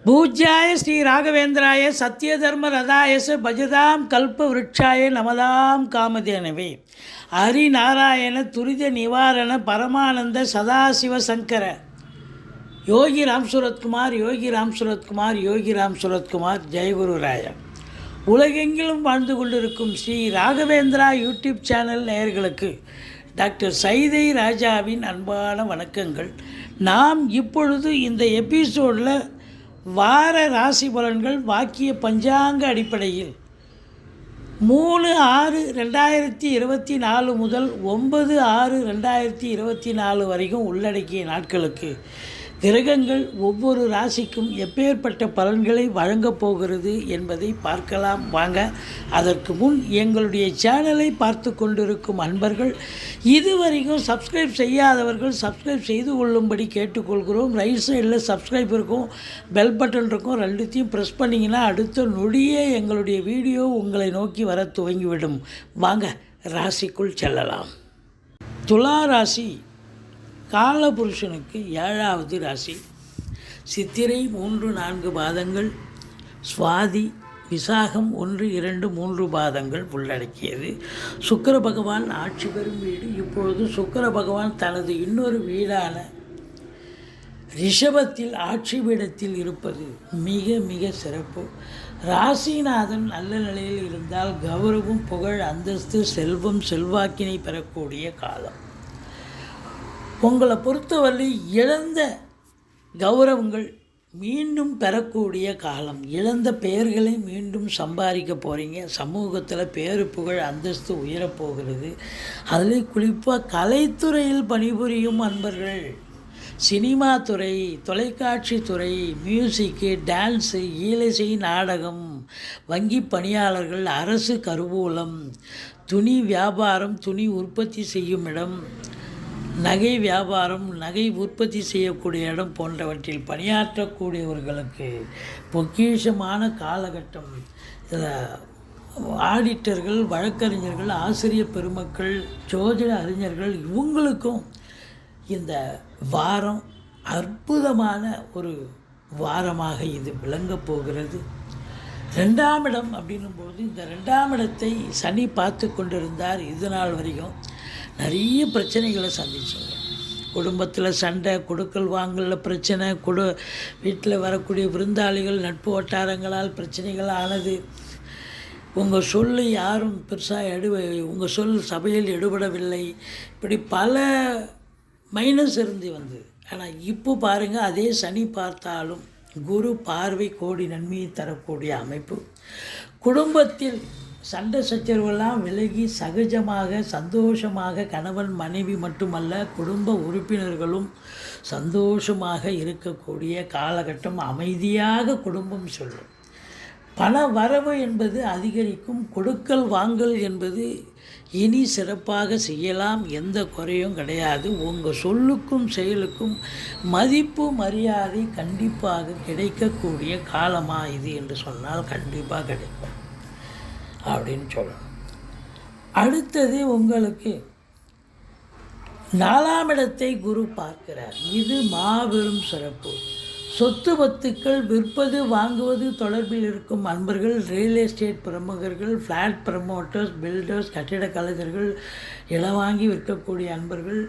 பூஜ்யாய ஸ்ரீ ராகவேந்திராய சத்யதர்ம ரதாயச பஜதாம் கல்ப விருட்சாய நமதாம் காமதேனவே ஹரிநாராயண துரித நிவாரண பரமானந்த சதாசிவ சங்கர யோகி ராம் சுரத்குமார் யோகி ராம் சுரத்குமார் யோகி ராம் சுரத்குமார் ஜெயகுரு ராயா. உலகெங்கிலும் வாழ்ந்து கொண்டிருக்கும் ஸ்ரீ ராகவேந்திரா யூடியூப் சேனல் நேயர்களுக்கு டாக்டர் சைதை ராஜாவின் அன்பான வணக்கங்கள். நாம் இப்பொழுது இந்த எபிசோடில் வார ராசி பலன்கள் வாக்கிய பஞ்சாங்க அடிப்படையில் 3/6/2024 முதல் 9/6/2024 வரைக்கும் உள்ளடக்கிய நாட்களுக்கு கிரகங்கள் ஒவ்வொரு ராசிக்கும் எப்பேற்பட்ட பலன்களை வழங்கப் போகிறது என்பதை பார்க்கலாம் வாங்க. அதற்கு முன் எங்களுடைய சேனலை பார்த்து கொண்டிருக்கும் அன்பர்கள் இதுவரைக்கும் சப்ஸ்கிரைப் செய்யாதவர்கள் சப்ஸ்கிரைப் செய்து கொள்ளும்படி கேட்டுக்கொள்கிறோம். ரைட் சைடில் சப்ஸ்கிரைப் இருக்கும், பெல் பட்டன் இருக்கும், ரெண்டுத்தையும் ப்ரெஸ் பண்ணிங்கன்னா அடுத்த நொடியே எங்களுடைய வீடியோ உங்களை நோக்கி வர துவங்கிவிடும். வாங்க ராசிக்குள் செல்லலாம். துலா ராசி காலபுருஷனுக்கு 7வது ராசி. சித்திரை 3-4 பாதங்கள், சுவாதி விசாகம் 1-2-3 பாதங்கள் உள்ளடக்கியது. சுக்கிர பகவான் ஆட்சி பெறும் வீடு. இப்பொழுது சுக்கிர பகவான் தனது இன்னொரு வீடான ரிஷபத்தில் ஆட்சி பீடத்தில் இருப்பது மிக மிக சிறப்பு. ராசிநாதன் நல்ல நிலையில் இருந்தால் கௌரவம், புகழ், அந்தஸ்து, செல்வம், செல்வாக்கினை பெறக்கூடிய காலம். உங்களை பொறுத்தவரை இழந்த கௌரவங்கள் மீண்டும் பெறக்கூடிய காலம். இழந்த பெயர்களை மீண்டும் சம்பாதிக்க போகிறீங்க. சமூகத்தில் பேரு, புகழ், அந்தஸ்து உயரப்போகிறது. அதில் குறிப்பாக கலைத்துறையில் பணிபுரியும் அன்பர்கள், சினிமா துறை, தொலைக்காட்சி துறை, மியூசிக்கு, டான்ஸு, ஈழசை, நாடகம், வங்கி பணியாளர்கள், அரசு கருவூலம், துணி வியாபாரம், துணி உற்பத்தி செய்யும் இடம், நகை வியாபாரம், நகை உற்பத்தி செய்யக்கூடிய இடம் போன்றவற்றில் பணியாற்றக்கூடியவர்களுக்கு பொக்கிஷமான காலகட்டம். இதில் ஆடிட்டர்கள், வழக்கறிஞர்கள், ஆசிரியர் பெருமக்கள், ஜோதிட அறிஞர்கள் இவங்களுக்கும் இந்த வாரம் அற்புதமான ஒரு வாரமாக இது விளங்கப் போகிறது. 2ஆம் இடம் அப்படின்னும்போது இந்த 2ஆம் இடத்தை சனி பார்த்து கொண்டிருந்தார். இது நாள் வரைக்கும் நிறைய பிரச்சனைகளை சந்திச்சிங்க. குடும்பத்தில் சண்டை, கொடுக்கல் வாங்கலில் பிரச்சனை, வீட்டில் வரக்கூடிய விருந்தாளிகள், நட்பு வட்டாரங்களால் பிரச்சனைகள் ஆனது. உங்கள் சொல் யாரும் பெருசாக உங்கள் சொல் சபையில் எடுபடவில்லை. இப்படி பல மைனஸ் இருந்து வந்தது. ஆனால் இப்போ பாருங்கள், அதே சனி பார்த்தாலும் குரு பார்வை கோடி நன்மையை தரக்கூடிய அமைப்பு. குடும்பத்தில் சண்டை சச்சரவெல்லாம் விலகி சகஜமாக சந்தோஷமாக கணவன் மனைவி மட்டுமல்ல குடும்ப உறுப்பினர்களும் சந்தோஷமாக இருக்கக்கூடிய காலகட்டம். அமைதியாக குடும்பம் சொல்லும். பண வரவு என்பது அதிகரிக்கும். கொடுக்கல் வாங்கல் என்பது இனி சிறப்பாக செய்யலாம். எந்த குறையும் கிடையாது. உங்கள் சொல்லுக்கும் செயலுக்கும் மதிப்பு மரியாதை கண்டிப்பாக கிடைக்கக்கூடிய காலமாக இது என்று சொன்னால் கண்டிப்பாக கிடைக்கும் அப்படின்னு சொல்லணும். அடுத்தது உங்களுக்கு 4ஆம் இடத்தை குரு பார்க்கிறார். இது மாபெரும் சிறப்பு. சொத்து பத்துக்கள் விற்பது வாங்குவது தொடர்பில் இருக்கும் அன்பர்கள், ரியல் எஸ்டேட் பிரமுகர்கள், ஃப்ளாட் ப்ரமோட்டர்ஸ், பில்டர்ஸ், கட்டிட கலைஞர்கள், இடம் வாங்கி விற்கக்கூடிய அன்பர்கள்,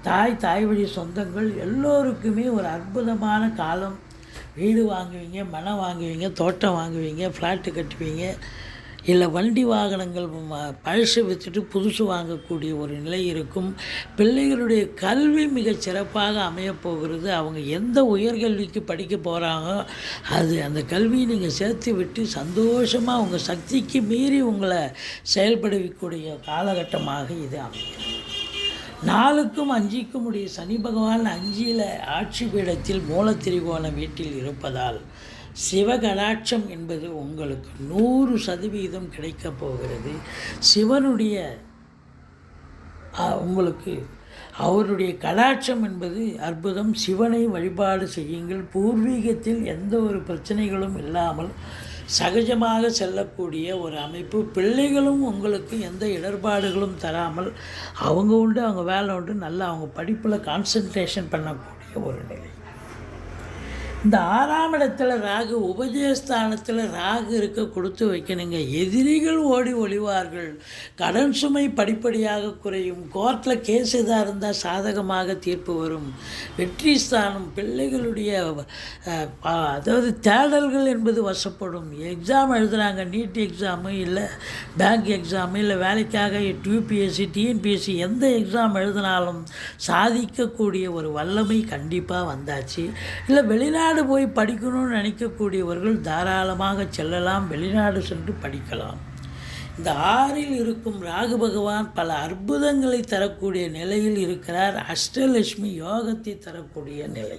தாய் வழி சொந்தங்கள் எல்லோருக்குமே ஒரு அற்புதமான காலம். வீடு வாங்குவீங்க, மனம் வாங்குவீங்க, தோட்டம் வாங்குவீங்க, ஃப்ளாட்டு கட்டுவீங்க, இல்லை வண்டி வாகனங்கள் பழசு விற்றுட்டு புதுசு வாங்கக்கூடிய ஒரு நிலை இருக்கும். பிள்ளைகளுடைய கல்வி மிகச் சிறப்பாக அமையப்போகிறது. அவங்க எந்த உயர்கல்விக்கு படிக்க போகிறாங்களோ அந்த கல்வியை நீங்கள் சேர்த்து விட்டு சந்தோஷமாக உங்கள் சக்திக்கு மீறி உங்களை செயல்படுத்தக்கூடிய காலகட்டமாக இது அமையும். 4க்கும் 5க்கும் உடைய சனி பகவான் 5ல் ஆட்சி பீடத்தில் மூலத்திரிகோண வீட்டில் இருப்பதால் சிவகடாட்சம் என்பது உங்களுக்கு 100% கிடைக்கப் போகிறது. சிவனுடைய உங்களுக்கு அவருடைய கடாட்சம் என்பது அற்புதம். சிவனை வழிபாடு செய்யுங்கள். பூர்வீகத்தில் எந்த ஒரு பிரச்சனைகளும் இல்லாமல் சகஜமாக செல்லக்கூடிய ஒரு அமைப்பு. பிள்ளைகளும் உங்களுக்கு எந்த இடர்பாடுகளும் தராமல் அவங்க உண்டு, அவங்க வேலை உண்டு, நல்லா அவங்க படிப்பில் கான்சன்ட்ரேஷன் பண்ணக்கூடிய ஒரு நிலை. இந்த 6ஆம் இடத்துல ராகு, உபஜயஸ்தானத்தில் ராகு இருக்க கொடுத்து வைக்கணுங்க. எதிரிகள் ஓடி ஒளிவார்கள். கடன் சுமை படிப்படியாக குறையும். கோர்ட்டில் கேஸ் எதாக இருந்தால் சாதகமாக தீர்ப்பு வரும். வெற்றி ஸ்தானம், பிள்ளைகளுடைய அதாவது தேடல்கள் என்பது வசப்படும். எக்ஸாம் எழுதுகிறாங்க, நீட் எக்ஸாமு இல்லை பேங்க் எக்ஸாமு இல்லை வேலைக்காக யூபிஎஸ்சி டிஎன்பிஎஸ்சி எந்த எக்ஸாம் எழுதினாலும் சாதிக்கக்கூடிய ஒரு வல்லமை கண்டிப்பாக வந்தாச்சு. இல்லை வெளிநாடு போய் படிக்கணும்னு நினைக்கக்கூடியவர்கள் தாராளமாக செல்லலாம், வெளிநாடு சென்று படிக்கலாம். இந்த 6இல் இருக்கும் ராகு பகவான் பல அற்புதங்களை தரக்கூடிய நிலையில் இருக்கிறார். அஷ்டலட்சுமி யோகத்தை தரக்கூடிய நிலை.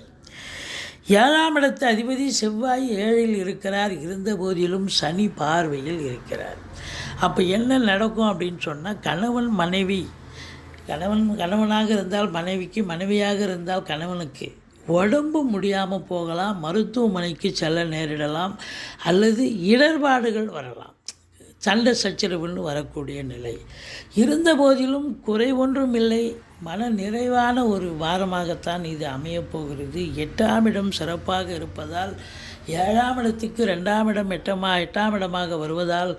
7ஆம் இடத்து அதிபதி செவ்வாய் 7இல் இருக்கிறார். இருந்த போதிலும் சனி பார்வையில் இருக்கிறார். அப்போ என்ன நடக்கும் அப்படின்னு சொன்னால், கணவனாக இருந்தால் மனைவிக்கு, மனைவியாக இருந்தால் கணவனுக்கு உடம்பு முடியாமல் போகலாம், மருத்துவமனைக்கு செல்ல நேரிடலாம், அல்லது இடர்பாடுகள் வரலாம், சண்டை சச்சரவுன்னு வரக்கூடிய நிலை. இருந்த போதிலும் குறை ஒன்றும் இல்லை. மன நிறைவான ஒரு வாரமாகத்தான் இது அமையப்போகிறது. 8ஆம் இடம் சிறப்பாக இருப்பதால் 7ஆம் இடத்துக்கு 2ஆம் இடம் 8ஆம் இடமாக வருவதால்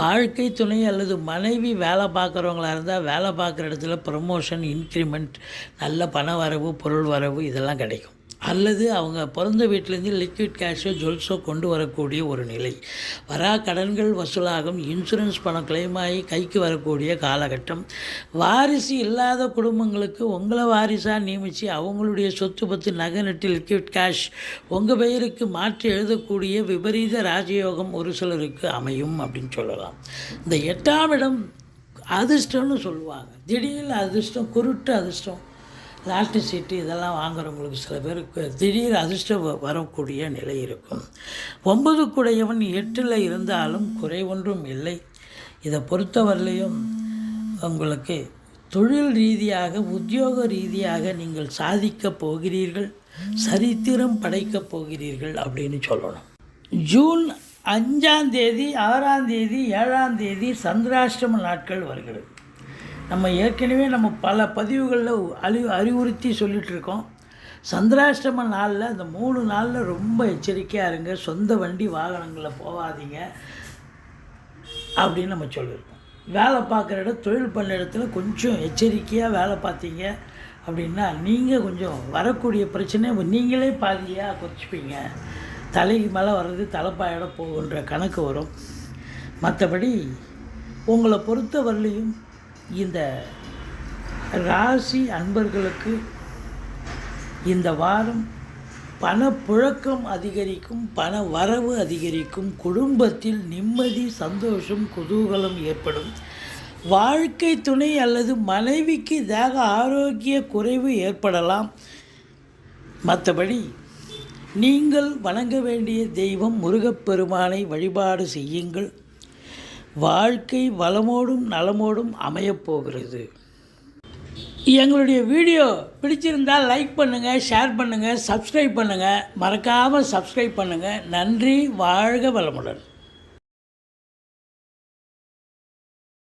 வாழ்க்கை துணை அல்லது மனைவி வேலை பார்க்குறவங்களாக இருந்தால் வேலை பார்க்குற இடத்துல ப்ரமோஷன், இன்க்ரிமெண்ட், நல்ல பண வரவு, பொருள் வரவு இதெல்லாம் கிடைக்கும். அல்லது அவங்க பிறந்த வீட்டிலேருந்து லிக்விட் கேஷோ ஜுவல்ஸோ கொண்டு வரக்கூடிய ஒரு நிலை. வரா கடன்கள் வசூலாகும். இன்சூரன்ஸ் பணம் கிளைம் ஆகி கைக்கு வரக்கூடிய காலகட்டம். வாரிசு இல்லாத குடும்பங்களுக்கு உங்களை வாரிசாக நியமித்து அவங்களுடைய சொத்து பத்து நகை நட்டு லிக்விட் கேஷ் உங்கள் பெயருக்கு மாற்றி எழுதக்கூடிய விபரீத ராஜயோகம் ஒரு சிலருக்கு அமையும் அப்படின்னு சொல்லலாம். இந்த 8ஆம் இடம் அதிர்ஷ்டம்னு சொல்லுவாங்க. திடீர்னு அதிர்ஷ்டம், குருட்டு அதிர்ஷ்டம், லாட்ரி சீட்டு இதெல்லாம் வாங்குறவங்களுக்கு சில பேருக்கு திடீர் அதிர்ஷ்டம் வரக்கூடிய நிலை இருக்கும். 9 கூடையவன் 8இல் இருந்தாலும் குறை ஒன்றும் இல்லை. இதை பொறுத்தவரையிலையும் உங்களுக்கு தொழில் ரீதியாக, உத்தியோக ரீதியாக நீங்கள் சாதிக்கப் போகிறீர்கள், சரித்திரம் படைக்கப் போகிறீர்கள் அப்படின்னு சொல்லணும். ஜூன் 5ஆம் தேதி, 6ஆம் தேதி, 7ஆம் தேதி சந்திராஷ்டம நாட்கள் வருகிறது. நம்ம ஏற்கனவே பல பதிவுகளில் அறிவுறுத்தி சொல்லிகிட்ருக்கோம். சந்திராஷ்டம நாளில் அந்த 3 நாளில் ரொம்ப எச்சரிக்கையாக இருங்க. சொந்த வண்டி வாகனங்களில் போகாதீங்க அப்படின்னு நம்ம சொல்லியிருக்கோம். வேலை பார்க்குற இடம், தொழில் பண்ண இடத்துல கொஞ்சம் எச்சரிக்கையாக வேலை பார்த்தீங்க அப்படின்னா நீங்கள் கொஞ்சம் வரக்கூடிய பிரச்சனை நீங்களே பாதியாக குறைச்சிப்பீங்க. தலைக்கு மேலே வர்றது தலைப்பாயிட போகுன்ற கணக்கு வரும். மற்றபடி உங்களை பொறுத்த வரலையும் இந்த ராசி அன்பர்களுக்கு இந்த வாரம் பணப்புழக்கம் அதிகரிக்கும், பண வரவு அதிகரிக்கும், குடும்பத்தில் நிம்மதி, சந்தோஷம், குதூகலம் ஏற்படும். வாழ்க்கை துணை அல்லது மனைவிக்கு தேக ஆரோக்கிய குறைவு ஏற்படலாம். மற்றபடி நீங்கள் வணங்க வேண்டிய தெய்வம் முருகப்பெருமானை வழிபாடு செய்யுங்கள். வாழ்க்கை வளமோடும் நலமோடும் அமையப்போகிறது. எங்களுடைய வீடியோ பிடிச்சிருந்தால் லைக் பண்ணுங்கள், ஷேர் பண்ணுங்கள், சப்ஸ்கிரைப் பண்ணுங்கள். மறக்காமல் சப்ஸ்கிரைப் பண்ணுங்கள். நன்றி. வாழ்க வளமுடன்.